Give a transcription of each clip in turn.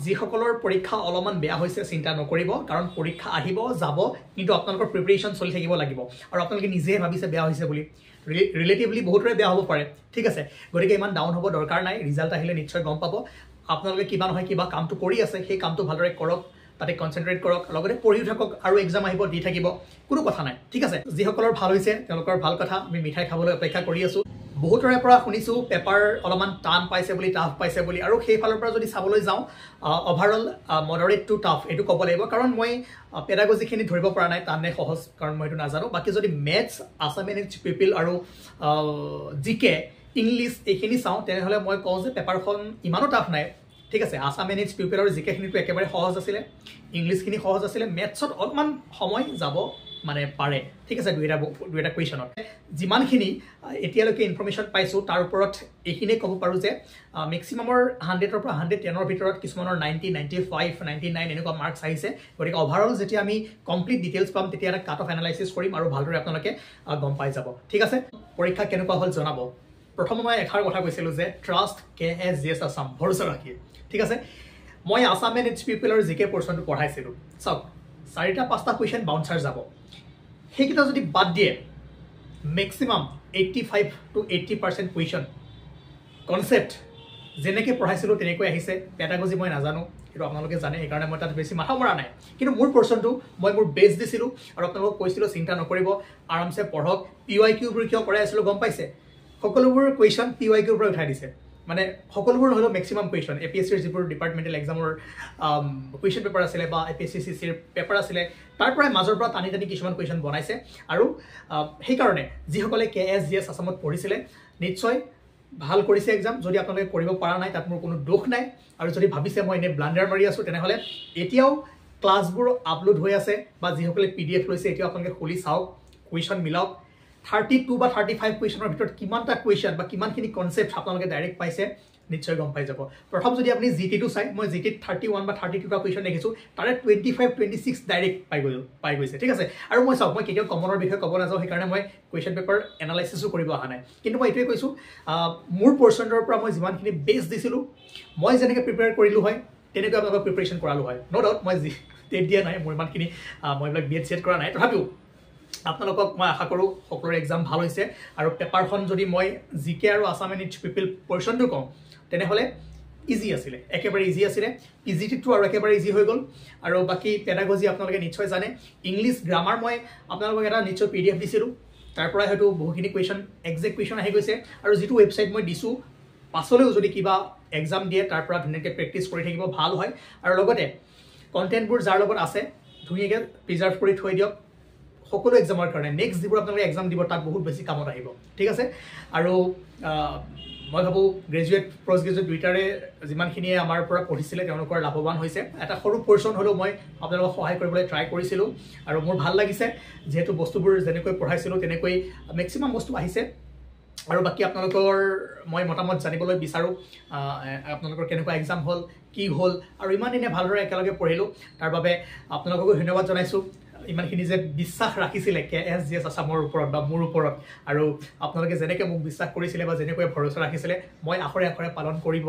যিসকলৰ পৰীক্ষা অলপমান বেয়া হৈছে চিন্তা নকৰিব কাৰণ পৰীক্ষা আহিব যাব কিন্তু আপোনালোকৰ প্ৰিপাৰেচন চলি থাকিব লাগিব আৰু আপোনালোকে নিজে ভাবিছে বেয়া হৈছে বুলি ৰিলেটিভলি বহুতৰে বেয়া হ'ব পাৰে ঠিক আছে গতিকে ইমান ডাউন হ'ব দৰকাৰ নাই ৰিজাল্ট আহিলে নিশ্চয় গম পাব আপোনালোকে কিবা নহয় কিবা কামটো কৰি আছে সেই কামটো ভালদৰে কৰক তাতে কনসেন্ট্ৰেট কৰক লগতে পঢ়িও থাকক আৰু এক্সাম আহিব দি থাকিব কোনো কথা নাই ঠিক আছে যিসকলৰ ভাল হৈছে তেওঁলোকৰ ভাল কথা আমি মিঠাই খাবলৈ অপেক্ষা কৰি আছো বহুতৰে পৰা শুনিছো পেপাৰ অলপমান টান পাইছে বুলি টাফ পাইছে বুলি আৰু সেই ফালৰ পৰা যদি চাবলৈ যাওঁ ওভাৰঅল মডাৰেট টু টাফ এটো ক'ব লাগিব কাৰণ মই পেডাগজিখিনি ধৰিব পৰা নাই টান নে সহজ কাৰণ মই এটো নাজানো বাকি যদি ম্যাথছ আসামিনেট পিপল আৰু জিকে ইংলিশ এইখিনি চাওঁ তেনেহলে মই কওঁ যে পেপাৰখন ইমানো টাফ নাই ঠিক আছে আসামিনেট পিপল আৰু জিকে খিনিটো একেবাৰে সহজ আছিল ইংলিশ খিনি সহজ আছিল ম্যাথছত অলপমান সময় যাব মানে পাৰে ঠিক আছে দুইটা কোৱেশ্যনত যিমানখিনি এতিয়ালৈকে ইনফৰমেশ্যন পাইছো তাৰ ওপৰত এইখিনি ক'ব পাৰো যে ম্যাক্সিমামৰ 100 ৰ পৰা 110 ৰ ভিতৰত কিছুমানৰ 90 95 99 এনেকুৱা মাৰ্কস আহিছে গতিকে ওভাৰঅল যেতিয়া আমি কমপ্লিট ডিটেইলছ পাম তেতিয়া এটা কাট অফ এনালাইসিস কৰিম আৰু ভালদৰে আপোনালোকে গম পাই যাব ঠিক আছে পৰীক্ষা কেনেকুৱা হ'ল জনাব প্ৰথম মই এখাৰ কথা কৈছিলো যে ট্ৰাষ্ট KSGS আসাম ভৰসা ৰাখি ঠিক আছে মই আসামিনেট পিপল আৰু জিকে পৰ্চনটো পঢ়াইছিলো চাওক 4টা 5টা কোৱেশ্যন বাউন্সাৰ যাব সেইকিটা যদি বাদ দিয়ে ম্যাক্সিমাম 85 to 80% কোৱেশ্যন কনসেপ্ট যেনেকৈ পঢ়াইছিলো তেনেকৈ আহিছে পেডাগজি মই নাজানো কিন্তু আপোনালোকে জানে এই কাৰণে মই তাত বেছি মাথা মৰা নাই কিন্তু মোৰ পৰ্চনটো মই মোৰ বেছ দিছিলো আৰু আপোনালোকক কৈছিলো চিন্তা নকৰিব আৰামছে পঢ়ক PYQ বোৰ কিয় কৰাই আছিল গম পাইছে সকলোবোৰ কোৱেশ্যন PYQ ৰ পৰা উঠাই দিছে মানে সকলোবোৰ হলো ম্যাক্সিমাম কোৱেশ্যন APSC ৰ যিবোৰ ডিপাৰ্টমেন্টাল এক্সামৰ কোৱেশ্যন পেপাৰ আছিল বা APSC ৰ পেপাৰ আছিল তাৰ পৰাই মাজৰ পৰা টানি টানি কিছুমান কোৱেশ্যন বনাইছে আৰু সেই কাৰণে যিসকলে KSGS আসামত পঢ়িছিল নিশ্চয় ভাল কৰিছে এক্সাম যদি আপোনালোকে কৰিব পৰা নাই তাত মোৰ কোনো দুখ নাই আৰু যদি ভাবিছে মই এনে ব্লান্ডাৰ মাৰি আছো তেনেহলে এতিয়াও ক্লাছবোৰ আপলোড হৈ আছে বা যিসকলে PDF লৈছে এতিয়া আপোনালোকে খুলি চাওক কোৱেশ্যন মিলাওক 32 বা 35 কোৱেশ্যনৰ ভিতৰত কিমানটা কোৱেশ্যন বা কিমানখিনি কনসেপ্ট আপোনালোকে ডাইৰেক্ট পাইছে নিশ্চয় গম পাই যাব প্ৰথম যদি আপুনি GT টো চাই মই GT 31 বা 32 টা কোৱেশ্যন দেখিছো তাৰে 25 26 ডাইৰেক্ট পাই গৈছে ঠিক আছে আৰু মই চাওক মই কেতিয়াও কমনৰ বিষয়ে ক'ব নাযাওঁ সেই কাৰণে মই কোৱেশ্যন পেপাৰ এনালাইসিসও কৰিব অহা নাই কিন্তু মই এটোই কৈছো মোৰ পৰ্চনৰ পৰা মই যিমানখিনি বেছ দিছিলো মই যেনেকৈ প্ৰিপেয়াৰ কৰিলো হয় তেনেকৈ আপোনালোকৰ প্ৰিপাৰেচন কৰালো হয় নো ডাউট মই টেট দিয়া নাই মোৰ ইমানখিনি মই ব্লক বিএড সেট কৰা নাই তথাপিও আপোনালোকক মই আশা কৰো সকলোৰে এক্সাম ভাল হৈছে আৰু পেপাৰখন যদি মই জিকে আৰু আসামিনেট পিপল পৰ্চনটো কম তেনেহলে ইজি আছিল একেবাৰে ইজি আছিল PGT টো আৰু একেবাৰে ইজি হৈ গল আৰু বাকি পেডাগজি আপোনালোকে নিশ্চয় জানে ইংলিশ গ্ৰামাৰ মই আপোনালোকক এটা নিশ্চয় PDF দিছিলো তাৰ পৰা হয়তো বহুখিনি কোৱেশ্যন এক্সাক্ট কোৱেশ্যন আহি গৈছে আৰু যেটো ওয়েবসাইট মই দিছো পাছলৈও যদি কিবা এক্সাম দিয়ে তাৰ পৰা ধুনীয়াকৈ প্ৰেক্টিছ কৰি থাকিব ভাল হয় আৰু লগতে কন্টেন্টবোৰ যাৰ লগত আছে ধুনীয়াকৈ প্ৰিজাৰ্ভ কৰি থৈ দিয়ক সকলো এক্সামৰ কাৰণে নেক্সট যিবোৰ আপোনালোকে এক্সাম দিব তাত বহুত বেছি কামত আহিব ঠিক আছে আৰু মই ভাবো গ্ৰেজুৱেট পোষ্ট গ্ৰেজুৱেট দুইটাৰে যিমানখিনি আমাৰ পৰা পঢ়িছিলে তেওঁলোকৰ লাভৱান হৈছে এটা সৰু পৰ্চন হলো মই আপোনালোকক সহায় কৰিবলৈ ট্ৰাই কৰিছিলো আৰু মোৰ ভাল লাগিছে যেহেতু বস্তুবোৰ যেনেকৈ পঢ়াইছিলো তেনেকৈ ম্যাক্সিমাম বস্তু আহিছে আৰু বাকি আপোনালোকৰ মই মতামত জানিবলৈ বিচাৰো আপোনালোকৰ কেনেকুৱা এক্সাম হল কি হল আৰু ইমান দিনে ভালদৰে একেলগে পঢ়িলো তাৰ বাবে আপোনালোককো ধন্যবাদ জনাইছো ইমানখিনি যে বিশ্বাস ৰাখিছিলে KSGS আসামৰ ওপৰত বা মোৰ ওপৰত আৰু আপোনালোকে যেনেকৈ মোক বিশ্বাস কৰিছিলে বা যেনেকৈ ভৰসা ৰাখিছিলে মই আখৰে আখৰে পালন কৰিব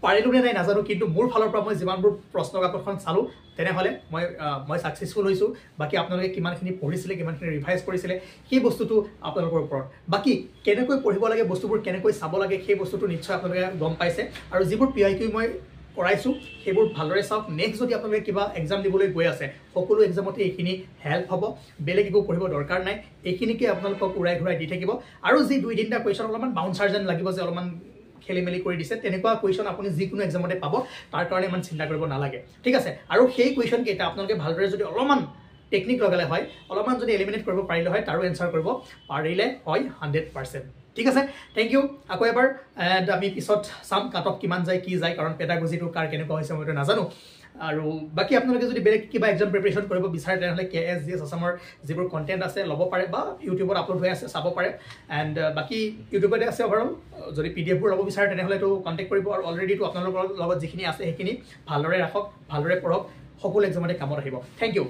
পাৰিলো নে নাই নাজানো কিন্তু মোৰ ফালৰ পৰা মই যিমানবোৰ প্ৰশ্ন কাকতখন চালো তেনেহলে মই সাকসেসফুল হৈছো বাকি আপোনালোকে কিমানখিনি পঢ়িছিলে কিমানখিনি ৰিভাইজ কৰিছিলে সেই বস্তুটো আপোনালোকৰ ওপৰত বাকি কেনেকৈ পঢ়িব লাগে বস্তুবোৰ কেনেকৈ চাব লাগে সেই বস্তুটো নিশ্চয় আপোনালোকে গম পাইছে আৰু যিবোৰ PIQ মই কৰাইছো সেইবোৰ ভালদৰে চাওক নেক্সট যদি আপোনালোকে কিবা এক্সাম দিবলৈ গৈ আছে সকলো এক্সামতে এইখিনি হেল্প হ'ব বেলেগ একো পঢ়িব দৰকাৰ নাই এইখিনিকে আপোনালোকক উৰাই ঘুৰাই দি থাকিব আৰু যি 2-3টা কোৱেশ্যন অলপমান বাউন্সাৰ যেন লাগিব যে অলপমান খেলিমেলি কৰি দিছে তেনেকুৱা কোৱেশ্যন আপুনি যিকোনো এক্সামতে পাব তাৰ কাৰণে ইমান চিন্তা কৰিব নালাগে ঠিক আছে আৰু সেই কোৱেশ্যন কেইটা আপোনালোকে ভালদৰে যদি অলপমান টেকনিক লগালে হয় অলপমান যদি এলিমিনেট কৰিব পাৰিলে হয় তাৰো এনসাৰ কৰিব পাৰিলে হয় 100% ঠিক আছে থ্যাংক ইউ আকৌ এবাৰ এন্ড আমি পিছত সাম কাট অফ কিমান যায় কি যায় কাৰণ পেডাগজিটো কাৰ কেনেকুৱা হৈছে মই নাজানো আৰু বাকি আপোনালোকে যদি বেলেগ কিবা এক্সাম প্ৰিপাৰেচন কৰিব বিচাৰে তেনেহলে KSGS আসামৰ যিবোৰ কন্টেন্ট আছে লব পাৰে বা ইউটিউবত আপলোড হৈ আছে চাব পাৰে এন্ড বাকি ইউটিউবতে আছে ওভাৰঅল যদি PDF বোৰ লব বিচাৰে তেনেহলে তো কন্টাক্ট কৰিব আৰু অলৰেডি তো আপোনালোকৰ লগত যিখিনি আছে সেইখিনি ভালদৰে ৰাখক ভালদৰে পঢ়ক সকলো এক্সামতে কামত আহিব থ্যাংক ইউ